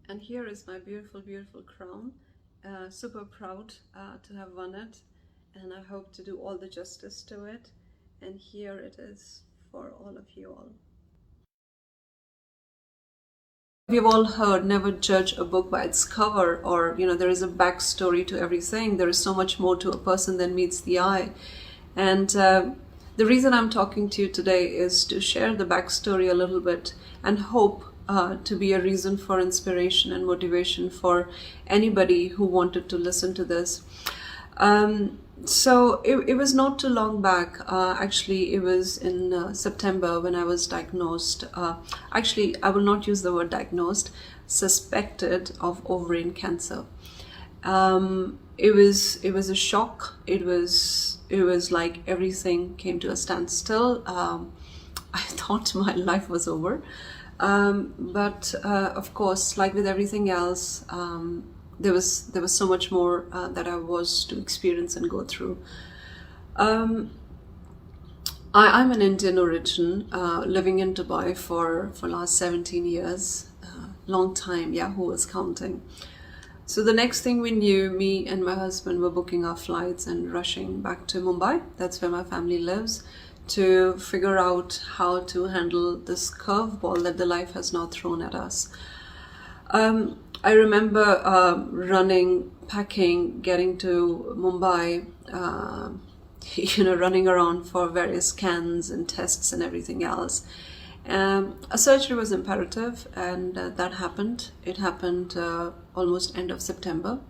And here is my beautiful, beautiful crown. Super proud to have won it, and I hope to do all the justice to it. And here it is for all of you all. We've all heard, never judge a book by its cover, or there is a backstory to everything. There is so much more to a person than meets the eye. And the reason I'm talking to you today is to share the backstory a little bit and hope to be a reason for inspiration and motivation for anybody who wanted to listen to this. So it was not too long back. Actually, it was in September when I was diagnosed. Actually, I will not use the word diagnosed, suspected of ovarian cancer. It was a shock. It was like everything came to a standstill. I thought my life was over. But of course, like with everything else, there was so much more that I was to experience and go through. I'm an Indian origin, living in Dubai for last 17 years. Long time, yeah, who was counting? So the next thing we knew, me and my husband were booking our flights and rushing back to Mumbai. That's where my family lives, to figure out how to handle this curveball that the life has now thrown at us. I remember running, packing, getting to Mumbai, running around for various scans and tests and everything else. A surgery was imperative, and that happened. It happened almost end of September.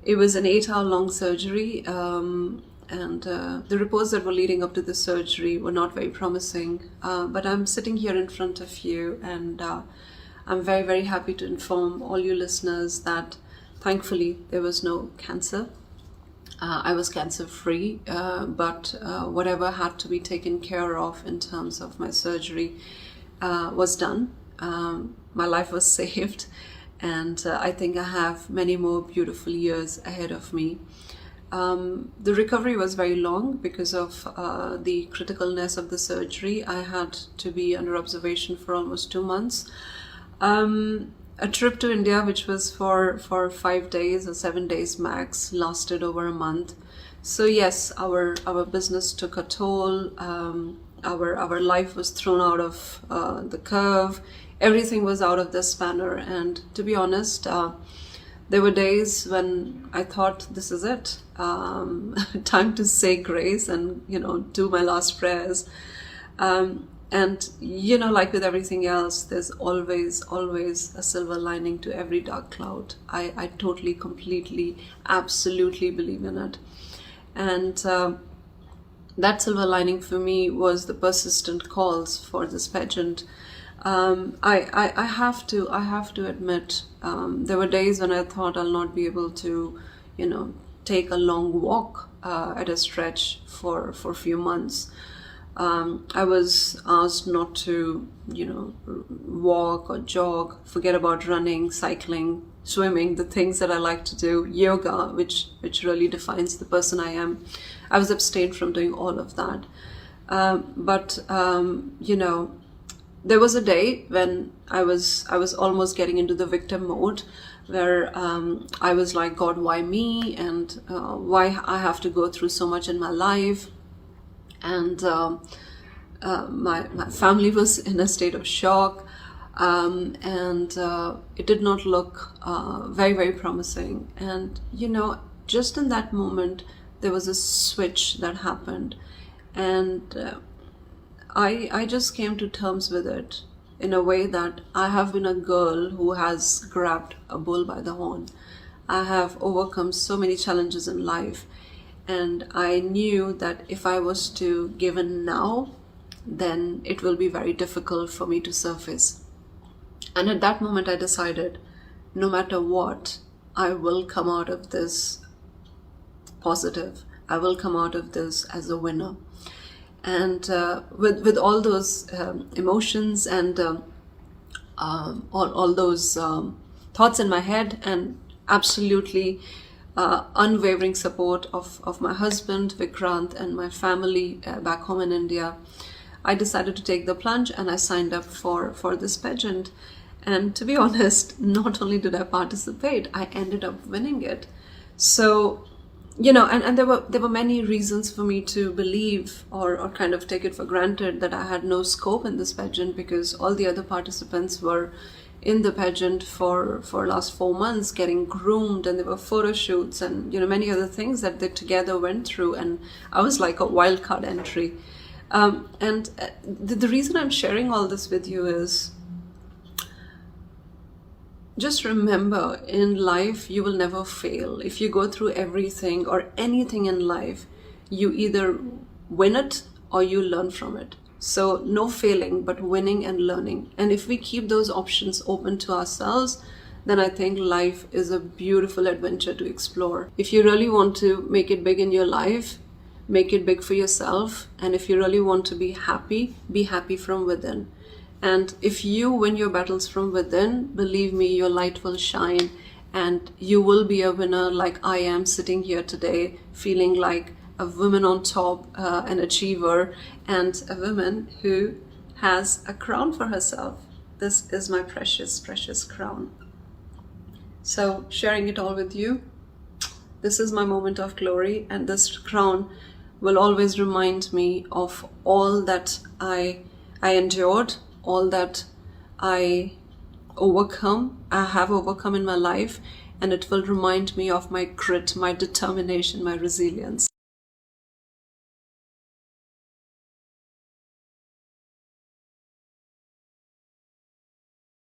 It was an 8-hour-long surgery, and the reports that were leading up to the surgery were not very promising. But I'm sitting here in front of you, and I'm very, very happy to inform all you listeners that thankfully there was no cancer. I was cancer-free, but whatever had to be taken care of in terms of my surgery was done. My life was saved, and I think I have many more beautiful years ahead of me. The recovery was very long because of the criticalness of the surgery. I had to be under observation for almost 2 months. A trip to India, which was for 5 days or 7 days max, lasted over a month. So yes, our business took a toll. Our life was thrown out of the curve. Everything was out of the spanner. And to be honest, there were days when I thought, this is it. Time to say grace and do my last prayers. And like with everything else, there's always a silver lining to every dark cloud. I totally, completely, absolutely believe in it. And that silver lining for me was the persistent calls for this pageant. I have to admit, there were days when I thought I'll not be able to, take a long walk at a stretch for a few months. I was asked not to, walk or jog, forget about running, cycling, swimming, the things that I like to do, yoga, which really defines the person I am. I was abstained from doing all of that. But there was a day when I was almost getting into the victim mode, where I was like, God, why me? And why I have to go through so much in my life? And my family was in a state of shock, and it did not look very, very promising. And just in that moment, there was a switch that happened, and I just came to terms with it in a way that I have been a girl who has grabbed a bull by the horn. I have overcome so many challenges in life. And I knew that if I was to give in now, then it will be very difficult for me to surface. And at that moment, I decided, no matter what, I will come out of this positive. I will come out of this as a winner. And with all those emotions and all those thoughts in my head, and absolutely unwavering support of my husband, Vikrant, and my family back home in India, I decided to take the plunge, and I signed up for this pageant. And to be honest, not only did I participate, I ended up winning it. So, and there were many reasons for me to believe or kind of take it for granted that I had no scope in this pageant, because all the other participants were in the pageant for last 4 months getting groomed, and there were photo shoots and many other things that they together went through, and I was like a wild card entry. And the reason I'm sharing all this with you is, just remember, in life, you will never fail. If you go through everything or anything in life, you either win it or you learn from it. So no failing, but winning and learning. And if we keep those options open to ourselves, then I think life is a beautiful adventure to explore. If you really want to make it big in your life, make it big for yourself. And if you really want to be happy from within. And if you win your battles from within, believe me, your light will shine and you will be a winner, like I am sitting here today, feeling like a woman on top, an achiever, and a woman who has a crown for herself. This is my precious, precious crown. So sharing it all with you, this is my moment of glory, and this crown will always remind me of all that I endured, all that I have overcome in my life, and it will remind me of my grit, my determination, my resilience.